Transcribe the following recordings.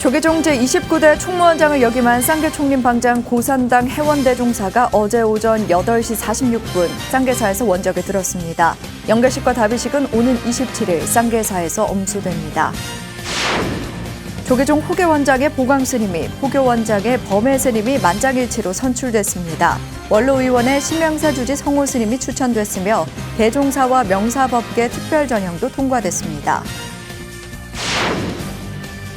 조계종 제29대 총무원장을 역임한 쌍계총림방장 고산당 해원대종사가 어제 오전 8시 46분 쌍계사에서 원적에 들었습니다. 연결식과 답의식은 오는 27일 쌍계사에서 엄수됩니다. 조계종 호계원장의 보광스님이, 포교원장의 범해스님이 만장일치로 선출됐습니다. 원로의원의 신명사주지 성호스님이 추천됐으며 대종사와 명사법계 특별전형도 통과됐습니다.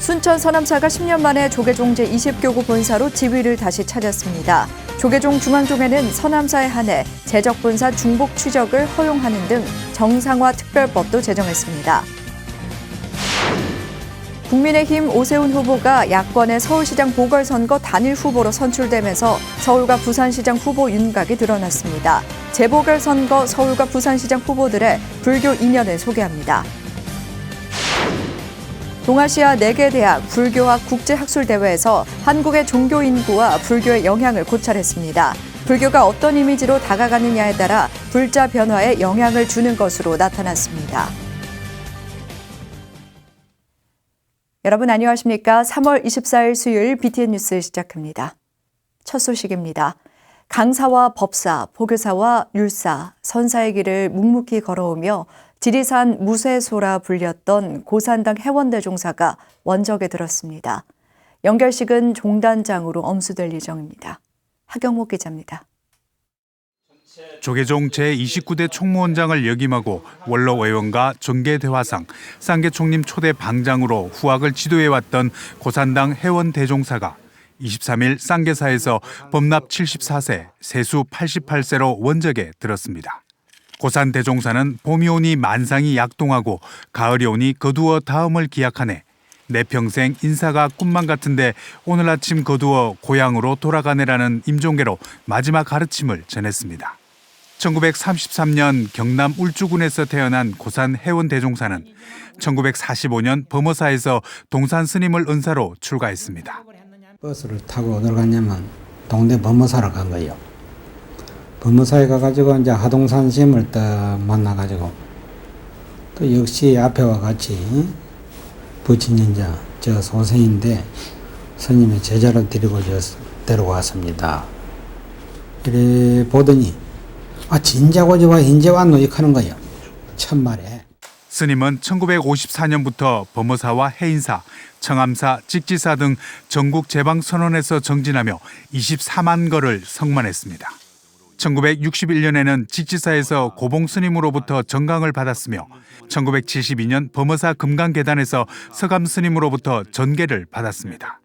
순천 서남사가 10년 만에 조계종 제20교구 본사로 지위를 다시 찾았습니다. 조계종 중앙종회는 서남사에 한해 재적본사 중복 취적을 허용하는 등 정상화 특별법도 제정했습니다. 국민의힘 오세훈 후보가 야권의 서울시장 보궐선거 단일 후보로 선출되면서 서울과 부산시장 후보 윤곽이 드러났습니다. 재보궐선거 서울과 부산시장 후보들의 불교 인연을 소개합니다. 동아시아 4개 대학 불교학 국제학술대회에서 한국의 종교 인구와 불교의 영향을 고찰했습니다. 불교가 어떤 이미지로 다가가느냐에 따라 불자 변화에 영향을 주는 것으로 나타났습니다. 여러분 안녕하십니까? 3월 24일 수요일 BTN 뉴스 시작합니다. 첫 소식입니다. 강사와 법사, 포교사와 율사, 선사의 길을 묵묵히 걸어오며 지리산 무쇠소라 불렸던 고산당 해원대종사가 원적에 들었습니다. 연결식은 종단장으로 엄수될 예정입니다. 하경목 기자입니다. 조계종 제29대 총무원장을 역임하고 원로 의원과 정계대화상, 쌍계총림 초대 방장으로 후학을 지도해왔던 고산당 해원대종사가 23일 쌍계사에서 범납 74세, 세수 88세로 원적에 들었습니다. 고산 대종사는 봄이 오니 만상이 약동하고 가을이 오니 거두어 다음을 기약하네. 내 평생 인사가 꿈만 같은데 오늘 아침 거두어 고향으로 돌아가네라는 임종계로 마지막 가르침을 전했습니다. 1933년 경남 울주군에서 태어난 고산 해원 대종사는 1945년 범어사에서 동산 스님을 은사로 출가했습니다. 버스를 타고 어디로 갔냐면 동네 범어사로 간 거예요. 범어사에 가가지고 이제 하동산 스님을 딱 만나가지고 또 역시 앞에와 같이 부친연자 저 소생인데 스님의 제자로 데려왔습니다. 이래 보더니 진짜고지와 인제 왔노 이렇게 하는 거예요. 천말에. 스님은 1954년부터 범어사와 해인사, 청암사, 직지사 등 전국 제방선원에서 정진하며 24만 거를 성만했습니다. 1961년에는 직지사에서 고봉 스님으로부터 정강을 받았으며 1972년 범어사 금강계단에서 서감 스님으로부터 전계를 받았습니다.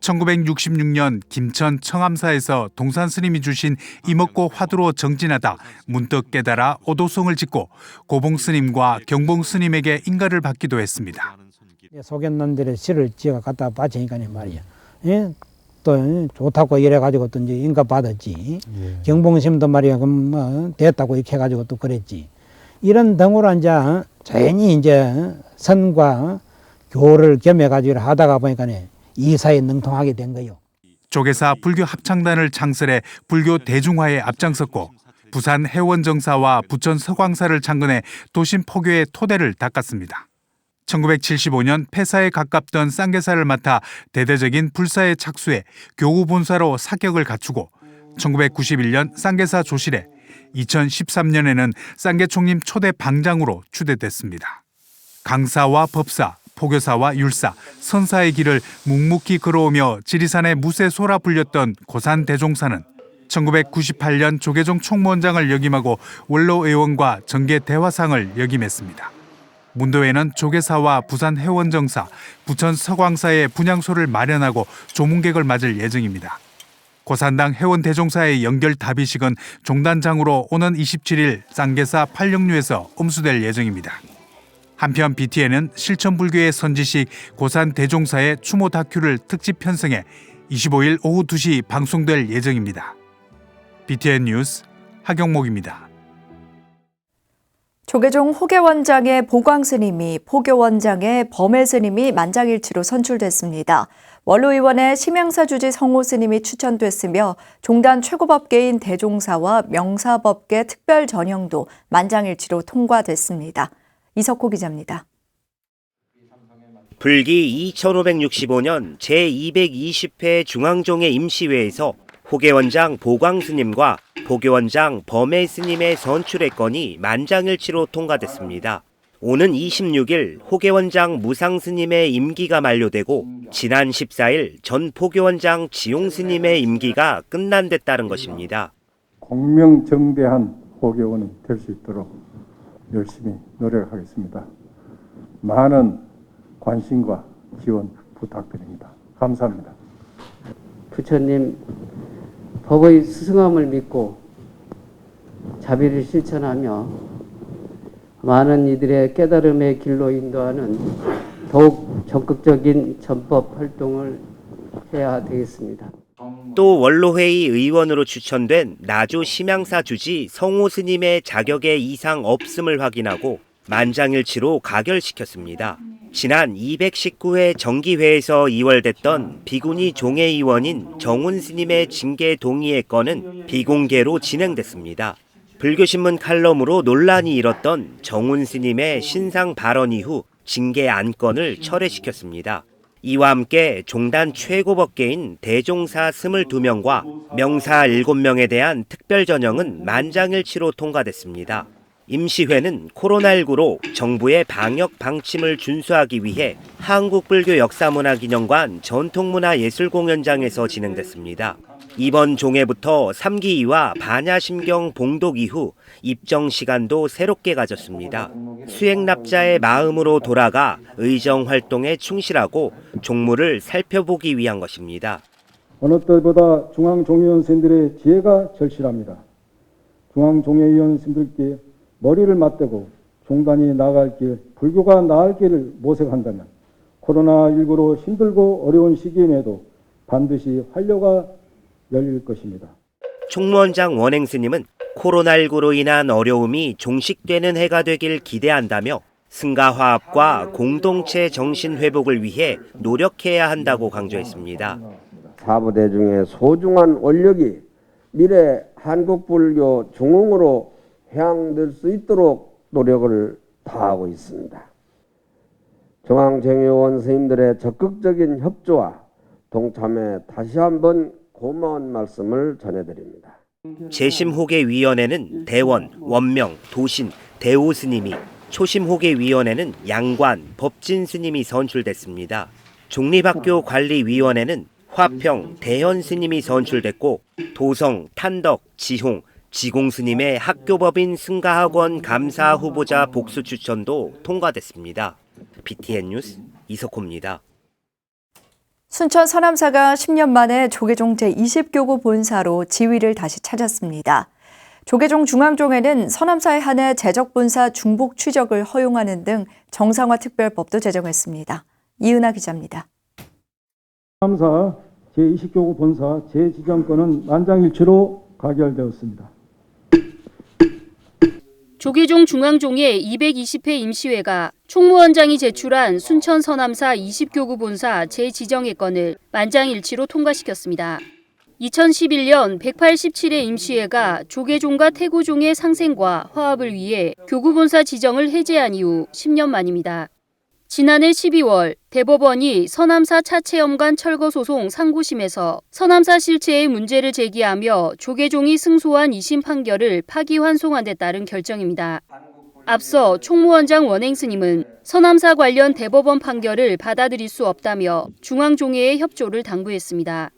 1966년 김천 청암사에서 동산 스님이 주신 이먹고 화두로 정진하다 문득 깨달아 오도성을 짓고 고봉 스님과 경봉 스님에게 인가를 받기도 했습니다. 속였는들의 시를 지가 갖다 바치니까 말이야. 예? 또 좋다고 이래가지고 또 이제 인가 받았지. 예. 경봉 스님도 말이야, 그럼 뭐 됐다고 이렇게 해가지고 또 그랬지. 이런 등으로 이제 조연히 이제 선과 교를 겸해가지고 하다가 보니까 이사에 능통하게 된 거예요. 조계사 불교 합창단을 창설해 불교 대중화에 앞장섰고 부산 해원정사와 부천 서광사를 창건해 도심 포교의 토대를 닦았습니다. 1975년 폐사에 가깝던 쌍계사를 맡아 대대적인 불사에 착수해 교구 본사로 사격을 갖추고 1991년 쌍계사 조실에 2013년에는 쌍계총림 초대 방장으로 추대됐습니다. 강사와 법사, 포교사와 율사, 선사의 길을 묵묵히 걸어오며 지리산의 무쇠소라 불렸던 고산 대종사는 1998년 조계종 총무원장을 역임하고 원로 의원과 정계 대화상을 역임했습니다. 문도에는 조계사와 부산 해원정사, 부천 서광사의 분향소를 마련하고 조문객을 맞을 예정입니다. 고산당 해원대종사의 연결 답의식은 종단장으로 오는 27일 쌍계사 팔령류에서 엄수될 예정입니다. 한편 BTN은 실천불교의 선지식 고산 대종사의 추모 다큐를 특집 편성해 25일 오후 2시 방송될 예정입니다. BTN 뉴스 하경목입니다. 조계종 호계원장의 보광스님이, 포교원장의 범해스님이 만장일치로 선출됐습니다. 원로의원의 심양사주지 성호스님이 추천됐으며 종단 최고법계인 대종사와 명사법계 특별전형도 만장일치로 통과됐습니다. 이석호 기자입니다. 불기 2565년 제220회 중앙종회 임시회에서 호계원장 보광스님과 보교원장 범해스님의 선출의 만장일치로 통과됐습니다. 오는 26일 호계원장 무상스님의 임기가 만료되고 지난 14일 전 포교원장 지용스님의 임기가 끝난 데 따른 것입니다. 공명정대한 호계원이 될 수 있도록 열심히 노력하겠습니다. 많은 관심과 지원 부탁드립니다. 감사합니다. 부처님 법의 스승함을 믿고 자비를 실천하며 많은 이들의 깨달음의 길로 인도하는 더욱 적극적인 전법 활동을 해야 되겠습니다. 또 원로회의 의원으로 추천된 나주 심양사 주지 성호 스님의 자격에 이상 없음을 확인하고 만장일치로 가결시켰습니다. 지난 219회 정기회에서 이월됐던 비구니 종회의원인 정훈 스님의 징계 동의의 건은 비공개로 진행됐습니다. 불교신문 칼럼으로 논란이 일었던 정훈 스님의 신상 발언 이후 징계 안건을 철회시켰습니다. 이와 함께 종단 최고법계인 대종사 22명과 명사 7명에 대한 특별전형은 만장일치로 통과됐습니다. 임시회는 코로나19로 정부의 방역 방침을 준수하기 위해 한국불교역사문화기념관 전통문화예술공연장에서 진행됐습니다. 이번 종회부터 3기이와 반야심경 봉독 이후 입정 시간도 새롭게 가졌습니다. 수행납자의 마음으로 돌아가 의정 활동에 충실하고 종무를 살펴보기 위한 것입니다. 어느 때보다 중앙종회의원님들의 지혜가 절실합니다. 중앙종회의원님들께 머리를 맞대고 종단이 나아갈 길, 불교가 나아갈 길을 모색한다면 코로나19로 힘들고 어려운 시기임에도 반드시 활로가 열릴 것입니다. 총무원장 원행스님은 코로나19로 인한 어려움이 종식되는 해가 되길 기대한다며 승가화합과 공동체 정신 회복을 위해 노력해야 한다고 강조했습니다. 사부대중의 소중한 원력이 미래 한국불교 중흥으로 향될 수 있도록 노력을 다하고 있습니다. 중앙정회의원 스님들의 적극적인 협조와 동참에 다시 한번 고마운 말씀을 전해드립니다. 재심호계위원회는 대원, 원명, 도신, 대오 스님이, 초심호계위원회는 양관, 법진 스님이 선출됐습니다. 종립학교관리위원회는 화평, 대현 스님이 선출됐고 도성, 탄덕, 지홍, 지공 스님의 학교법인 승가학원 감사 후보자 복수 추천도 통과됐습니다. BTN 뉴스 이석호입니다. 순천 서남사가 10년 만에 조계종 제20교구 본사로 지위를 다시 찾았습니다. 조계종 중앙종회는 서남사에 한해 재적본사 중복 취적을 허용하는 등 정상화 특별법도 제정했습니다. 이은하 기자입니다. 서남사 제20교구 본사 재지정권은 만장일치로 가결되었습니다. 조계종 중앙종회 220회 임시회가 총무원장이 제출한 순천 서남사 20교구 본사 재지정회건을 만장일치로 통과시켰습니다. 2011년 187회 임시회가 조계종과 태고종의 상생과 화합을 위해 교구본사 지정을 해제한 이후 10년 만입니다. 지난해 12월 대법원이 서남사 차체험관 철거소송 상고심에서 서남사 실체의 문제를 제기하며 조계종이 승소한 2심 판결을 파기환송한 데 따른 결정입니다. 앞서 총무원장 원행스님은 서남사 관련 대법원 판결을 받아들일 수 없다며 중앙종회의 협조를 당부했습니다.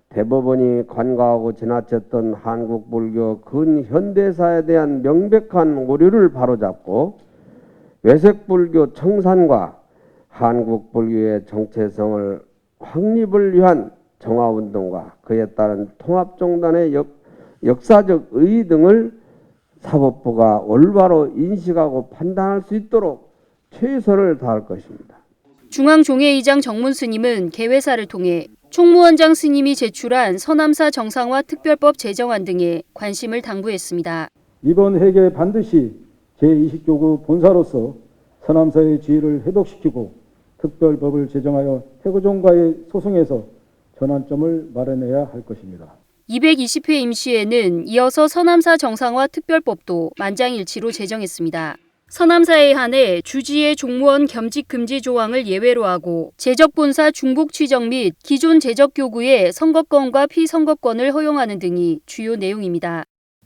대법원이 관과하고 지나쳤던 한국불교 근현대사에 대한 명백한 오류를 바로잡고 외색불교 청산과 한국불교의 정체성을 확립을 위한 정화운동과 그에 따른 통합종단의 역사적 의의 등을 사법부가 올바로 인식하고 판단할 수 있도록 최선을 다할 것입니다. 중앙종회의장 정문 스님은 개회사를 통해 총무원장 스님이 제출한 서남사 정상화 특별법 제정안 등에 관심을 당부했습니다. 이번 회계에 반드시 제20교구 본사로서 서남사의 지위를 회복시키고 특별법을 제정하여 태고종과의 소송에서 전환점을 마련해야 할 것입니다. 220회 임시회는 이어서 서남사 정상화 특별법도 만장일치로 제정했습니다. 서남사에 한해 주지의 종무원 겸직 금지 조항을 예외로 하고 재적본사 중복 취적 및 기존 재적교구의 선거권과 피선거권을 허용하는 등이 주요 내용입니다.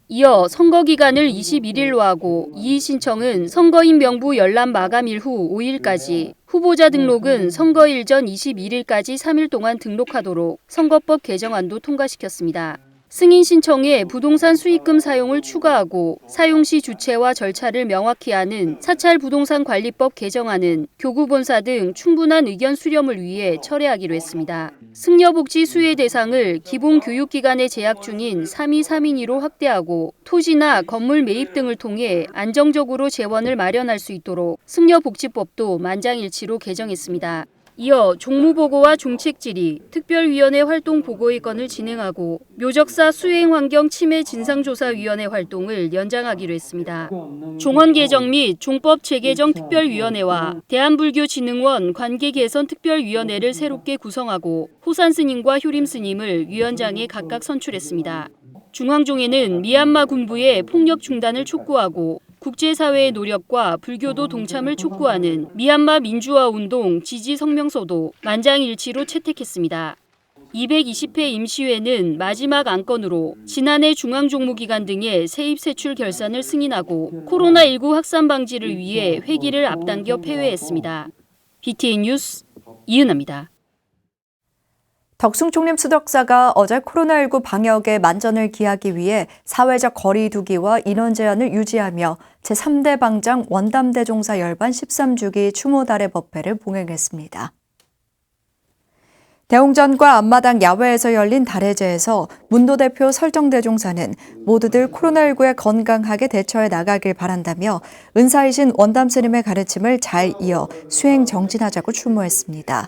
이어 선거기간을 21일로 하고 이의 신청은 선거인 명부 열람 마감일 후 5일까지, 후보자 등록은 선거일 전 21일까지 3일 동안 등록하도록 선거법 개정안도 통과시켰습니다. 승인 신청에 부동산 수익금 사용을 추가하고 사용 시 주체와 절차를 명확히 하는 사찰 부동산 관리법 개정안은 교구본사 등 충분한 의견 수렴을 위해 철회하기로 했습니다. 승려복지 수혜 대상을 기본교육기관에 재학 중인 3위 3인위로 확대하고 토지나 건물 매입 등을 통해 안정적으로 재원을 마련할 수 있도록 승려복지법도 만장일치로 개정했습니다. 이어 종무보고와 종책질의, 특별위원회 활동 보고의 건을 진행하고 묘적사 수행환경 침해 진상조사위원회 활동을 연장하기로 했습니다. 종원 개정 및 종법 재개정 특별위원회와 대한불교진흥원 관계개선 특별위원회를 새롭게 구성하고 호산 스님과 효림 스님을 위원장에 각각 선출했습니다. 중앙종회는 미얀마 군부의 폭력 중단을 촉구하고 국제사회의 노력과 불교도 동참을 촉구하는 미얀마 민주화운동 지지 성명서도 만장일치로 채택했습니다. 220회 임시회는 마지막 안건으로 지난해 중앙종무기관 등의 세입세출 결산을 승인하고 코로나19 확산 방지를 위해 회기를 앞당겨 폐회했습니다. BTN 뉴스 이은아입니다. 덕숭 총림 수덕사가 어제 코로나19 방역에 만전을 기하기 위해 사회적 거리 두기와 인원 제한을 유지하며 제3대 방장 원담대종사 열반 13주기 추모달의 법회를 봉행했습니다. 대웅전과 앞마당 야외에서 열린 달해제에서 문도 대표 설정대종사는 모두들 코로나19에 건강하게 대처해 나가길 바란다며 은사이신 원담 스님의 가르침을 잘 이어 수행 정진하자고 추모했습니다.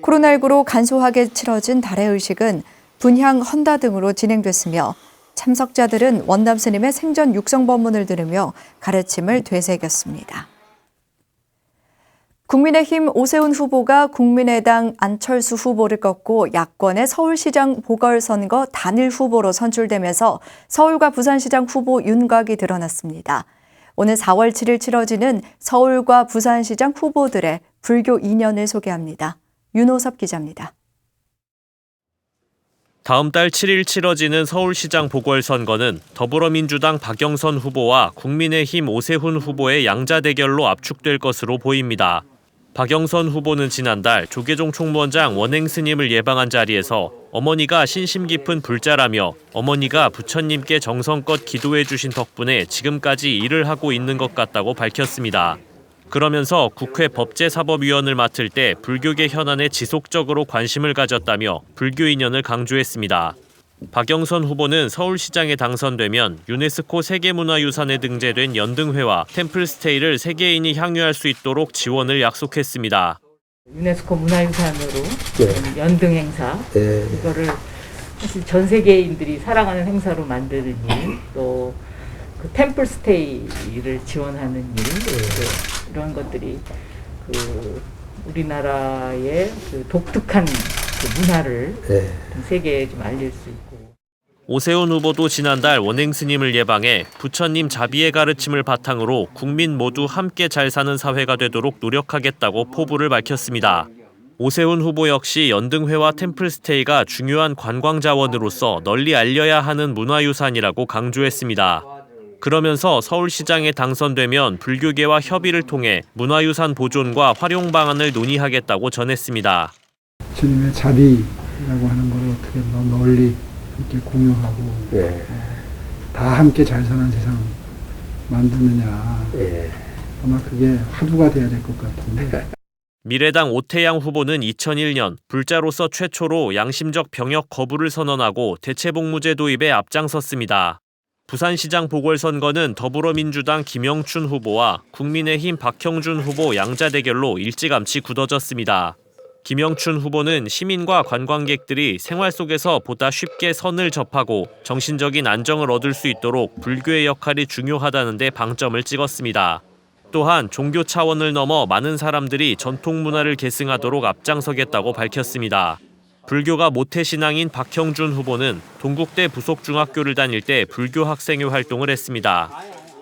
코로나19로 간소하게 치러진 달의 의식은 분향, 헌다 등으로 진행됐으며 참석자들은 원담 스님의 생전 육성법문을 들으며 가르침을 되새겼습니다. 국민의힘 오세훈 후보가 국민의당 안철수 후보를 꺾고 야권의 서울시장 보궐선거 단일 후보로 선출되면서 서울과 부산시장 후보 윤곽이 드러났습니다. 오늘 4월 7일 치러지는 서울과 부산시장 후보들의 불교 인연을 소개합니다. 윤호섭 기자입니다. 다음 달 7일 치러지는 서울시장 보궐선거는 더불어민주당 박영선 후보와 국민의힘 오세훈 후보의 양자 대결로 압축될 것으로 보입니다. 박영선 후보는 지난달 조계종 총무원장 원행 스님을 예방한 자리에서 어머니가 신심 깊은 불자라며 어머니가 부처님께 정성껏 기도해 주신 덕분에 지금까지 일을 하고 있는 것 같다고 밝혔습니다. 그러면서 국회 법제사법위원을 맡을 때 불교계 현안에 지속적으로 관심을 가졌다며 불교 인연을 강조했습니다. 박영선 후보는 서울시장에 당선되면 유네스코 세계문화유산에 등재된 연등회와 템플스테이를 세계인이 향유할 수 있도록 지원을 약속했습니다. 유네스코 문화유산으로 연등 행사, 이거를 사실 전 세계인들이 사랑하는 행사로 만드는 일, 또 그 템플스테이를 지원하는 일, 이런 것들이 그 우리나라의 그 독특한 그 문화를 세계에 좀 알릴 수 있고. 오세훈 후보도 지난달 원행 스님을 예방해 부처님 자비의 가르침을 바탕으로 국민 모두 함께 잘 사는 사회가 되도록 노력하겠다고 포부를 밝혔습니다. 오세훈 후보 역시 연등회와 템플스테이가 중요한 관광 자원으로서 널리 알려야 하는 문화유산이라고 강조했습니다. 그러면서 서울시장에 당선되면 불교계와 협의를 통해 문화유산 보존과 활용 방안을 논의하겠다고 전했습니다. 주님의 자비라고 하는 걸 어떻게 널리 함께 공유하고 다 함께 잘 사는 세상 만드느냐. 아마 그게 화두가 돼야 될 것 같은데. 미래당 오태양 후보는 2001년 불자로서 최초로 양심적 병역 거부를 선언하고 대체복무제 도입에 앞장섰습니다. 부산시장 보궐선거는 더불어민주당 김영춘 후보와 국민의힘 박형준 후보 양자 대결로 일찌감치 굳어졌습니다. 김영춘 후보는 시민과 관광객들이 생활 속에서 보다 쉽게 선을 접하고 정신적인 안정을 얻을 수 있도록 불교의 역할이 중요하다는 데 방점을 찍었습니다. 또한 종교 차원을 넘어 많은 사람들이 전통 문화를 계승하도록 앞장서겠다고 밝혔습니다. 불교가 모태신앙인 박형준 후보는 동국대 부속중학교를 다닐 때 불교 학생회 활동을 했습니다.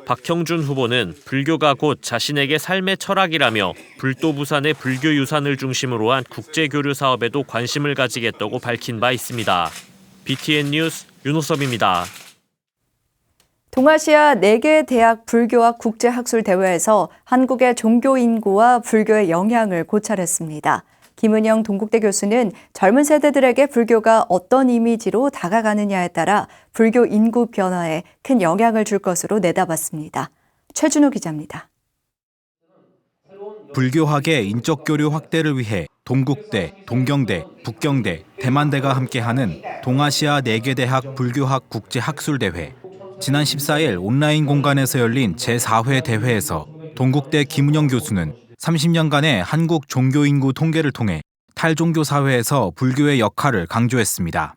박형준 후보는 불교가 곧 자신에게 삶의 철학이라며 불도 부산의 불교 유산을 중심으로 한 국제교류 사업에도 관심을 가지겠다고 밝힌 바 있습니다. BTN 뉴스 윤호섭입니다. 동아시아 4개 대학 불교학 국제학술대회에서 한국의 종교 인구와 불교의 영향을 고찰했습니다. 김은영 동국대 교수는 젊은 세대들에게 불교가 어떤 이미지로 다가가느냐에 따라 불교 인구 변화에 큰 영향을 줄 것으로 내다봤습니다. 최준호 기자입니다. 불교학의 인적 교류 확대를 위해 동국대, 동경대, 북경대, 대만대가 함께하는 동아시아 4개 대학 불교학 국제학술대회. 지난 14일 온라인 공간에서 열린 제4회 대회에서 동국대 김은영 교수는 30년간의 한국 종교 인구 통계를 통해 탈종교 사회에서 불교의 역할을 강조했습니다.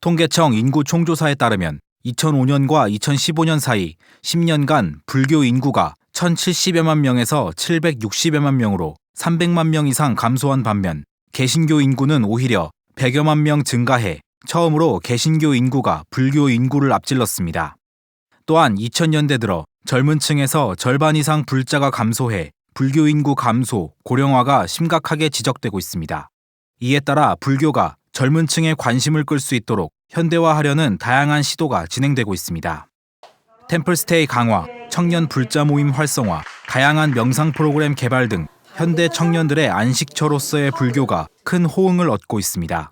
통계청 인구 총조사에 따르면 2005년과 2015년 사이 10년간 불교 인구가 1,070여만 명에서 760여만 명으로 300만 명 이상 감소한 반면 개신교 인구는 오히려 100여만 명 증가해 처음으로 개신교 인구가 불교 인구를 앞질렀습니다. 또한 2000년대 들어 젊은 층에서 절반 이상 불자가 감소해 불교 인구 감소, 고령화가 심각하게 지적되고 있습니다. 이에 따라 불교가 젊은 층의 관심을 끌 수 있도록 현대화하려는 다양한 시도가 진행되고 있습니다. 템플스테이 강화, 청년 불자 모임 활성화, 다양한 명상 프로그램 개발 등 현대 청년들의 안식처로서의 불교가 큰 호응을 얻고 있습니다.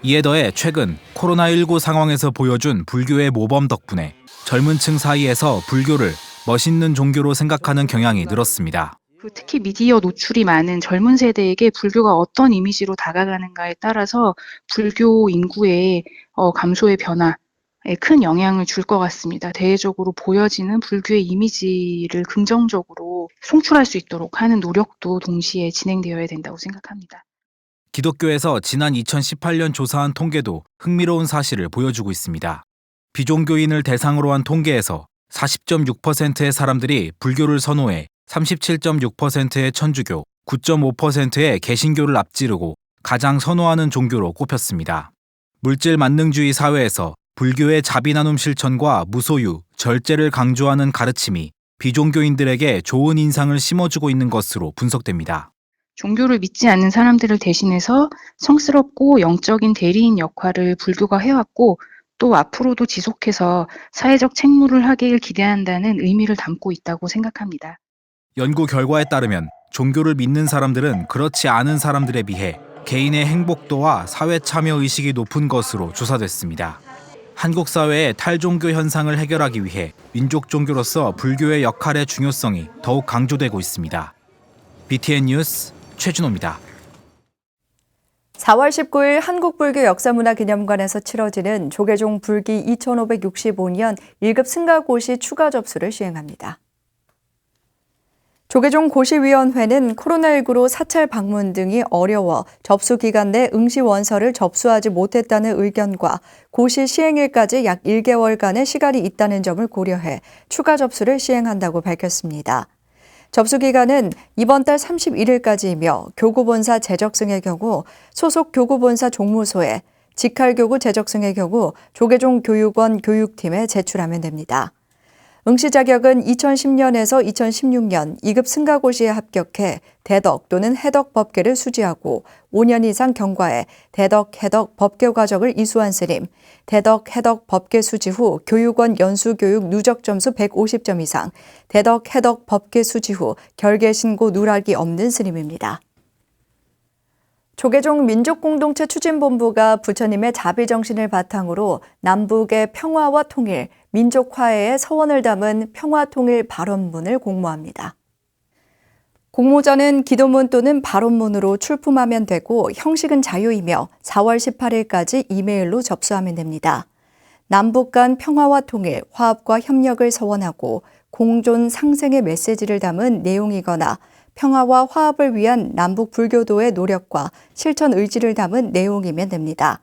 이에 더해 최근 코로나19 상황에서 보여준 불교의 모범 덕분에 젊은 층 사이에서 불교를 멋있는 종교로 생각하는 경향이 늘었습니다. 특히 미디어 노출이 많은 젊은 세대에게 불교가 어떤 이미지로 다가가는가에 따라서 불교 인구의 감소의 변화에 큰 영향을 줄 것 같습니다. 대외적으로 보여지는 불교의 이미지를 긍정적으로 송출할 수 있도록 하는 노력도 동시에 진행되어야 된다고 생각합니다. 기독교에서 지난 2018년 조사한 통계도 흥미로운 사실을 보여주고 있습니다. 비종교인을 대상으로 한 통계에서 40.6%의 사람들이 불교를 선호해 37.6%의 천주교, 9.5%의 개신교를 앞지르고 가장 선호하는 종교로 꼽혔습니다. 물질 만능주의 사회에서 불교의 자비나눔 실천과 무소유, 절제를 강조하는 가르침이 비종교인들에게 좋은 인상을 심어주고 있는 것으로 분석됩니다. 종교를 믿지 않는 사람들을 대신해서 성스럽고 영적인 대리인 역할을 불교가 해왔고 또 앞으로도 지속해서 사회적 책무를 하길 기대한다는 의미를 담고 있다고 생각합니다. 연구 결과에 따르면 종교를 믿는 사람들은 그렇지 않은 사람들에 비해 개인의 행복도와 사회 참여 의식이 높은 것으로 조사됐습니다. 한국 사회의 탈종교 현상을 해결하기 위해 민족 종교로서 불교의 역할의 중요성이 더욱 강조되고 있습니다. BTN 뉴스 최준호입니다. 4월 19일 한국불교역사문화기념관에서 치러지는 조계종 불기 2565년 1급 승가고시 추가 접수를 시행합니다. 조계종 고시위원회는 코로나19로 사찰 방문 등이 어려워 접수 기간 내 응시 원서를 접수하지 못했다는 의견과 고시 시행일까지 약 1개월간의 시간이 있다는 점을 고려해 추가 접수를 시행한다고 밝혔습니다. 접수 기간은 이번 달 31일까지이며 교구본사 재적승의 경우 소속 교구본사 종무소에, 직할교구 재적승의 경우 조계종 교육원 교육팀에 제출하면 됩니다. 응시 자격은 2010년에서 2016년 2급 승가고시에 합격해 대덕 또는 해덕 법계를 수지하고 5년 이상 경과해 대덕, 해덕 법계 과정을 이수한 스님, 대덕, 해덕 법계 수지 후 교육원 연수교육 누적 점수 150점 이상, 대덕, 해덕 법계 수지 후 결계신고 누락이 없는 스님입니다. 조계종 민족공동체 추진본부가 부처님의 자비정신을 바탕으로 남북의 평화와 통일, 민족화해의 서원을 담은 평화통일 발언문을 공모합니다. 공모전은 기도문 또는 발언문으로 출품하면 되고 형식은 자유이며 4월 18일까지 이메일로 접수하면 됩니다. 남북 간 평화와 통일, 화합과 협력을 서원하고 공존 상생의 메시지를 담은 내용이거나 평화와 화합을 위한 남북 불교도의 노력과 실천 의지를 담은 내용이면 됩니다.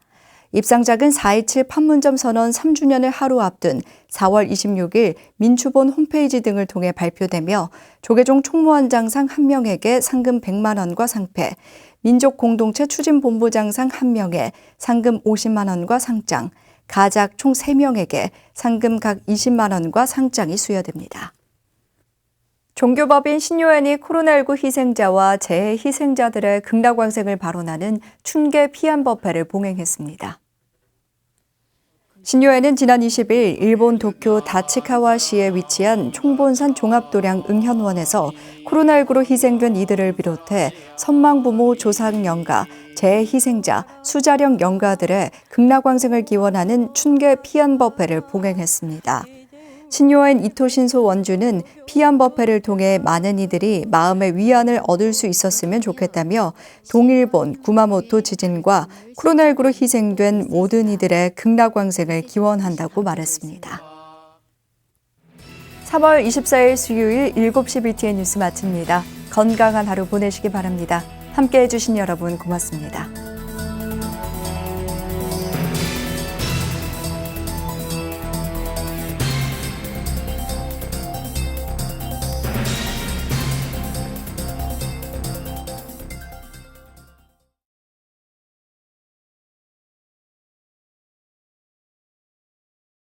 입상작은 4.27 판문점 선언 3주년을 하루 앞둔 4월 26일 민추본 홈페이지 등을 통해 발표되며 조계종 총무원장상 1명에게 상금 100만 원과 상패, 민족공동체 추진본부장상 1명에 상금 50만 원과 상장, 가작 총 3명에게 상금 각 20만 원과 상장이 수여됩니다. 종교법인 신요한이 코로나19 희생자와 재해 희생자들의 극락왕생을 발언하는 춘계 피안법회를 봉행했습니다. 신요한은 지난 20일 일본 도쿄 다치카와시에 위치한 총본산 종합도량 응현원에서 코로나19로 희생된 이들을 비롯해 선망부모 조상영가, 재해 희생자, 수자령 영가들의 극락왕생을 기원하는 춘계 피안법회를 봉행했습니다. 신요한 이토신소 원주는 피안법회를 통해 많은 이들이 마음의 위안을 얻을 수 있었으면 좋겠다며 동일본 구마모토 지진과 코로나19로 희생된 모든 이들의 극락왕생을 기원한다고 말했습니다. 3월 24일 수요일 7시 BTN 뉴스 마칩니다. 건강한 하루 보내시기 바랍니다. 함께해 주신 여러분 고맙습니다.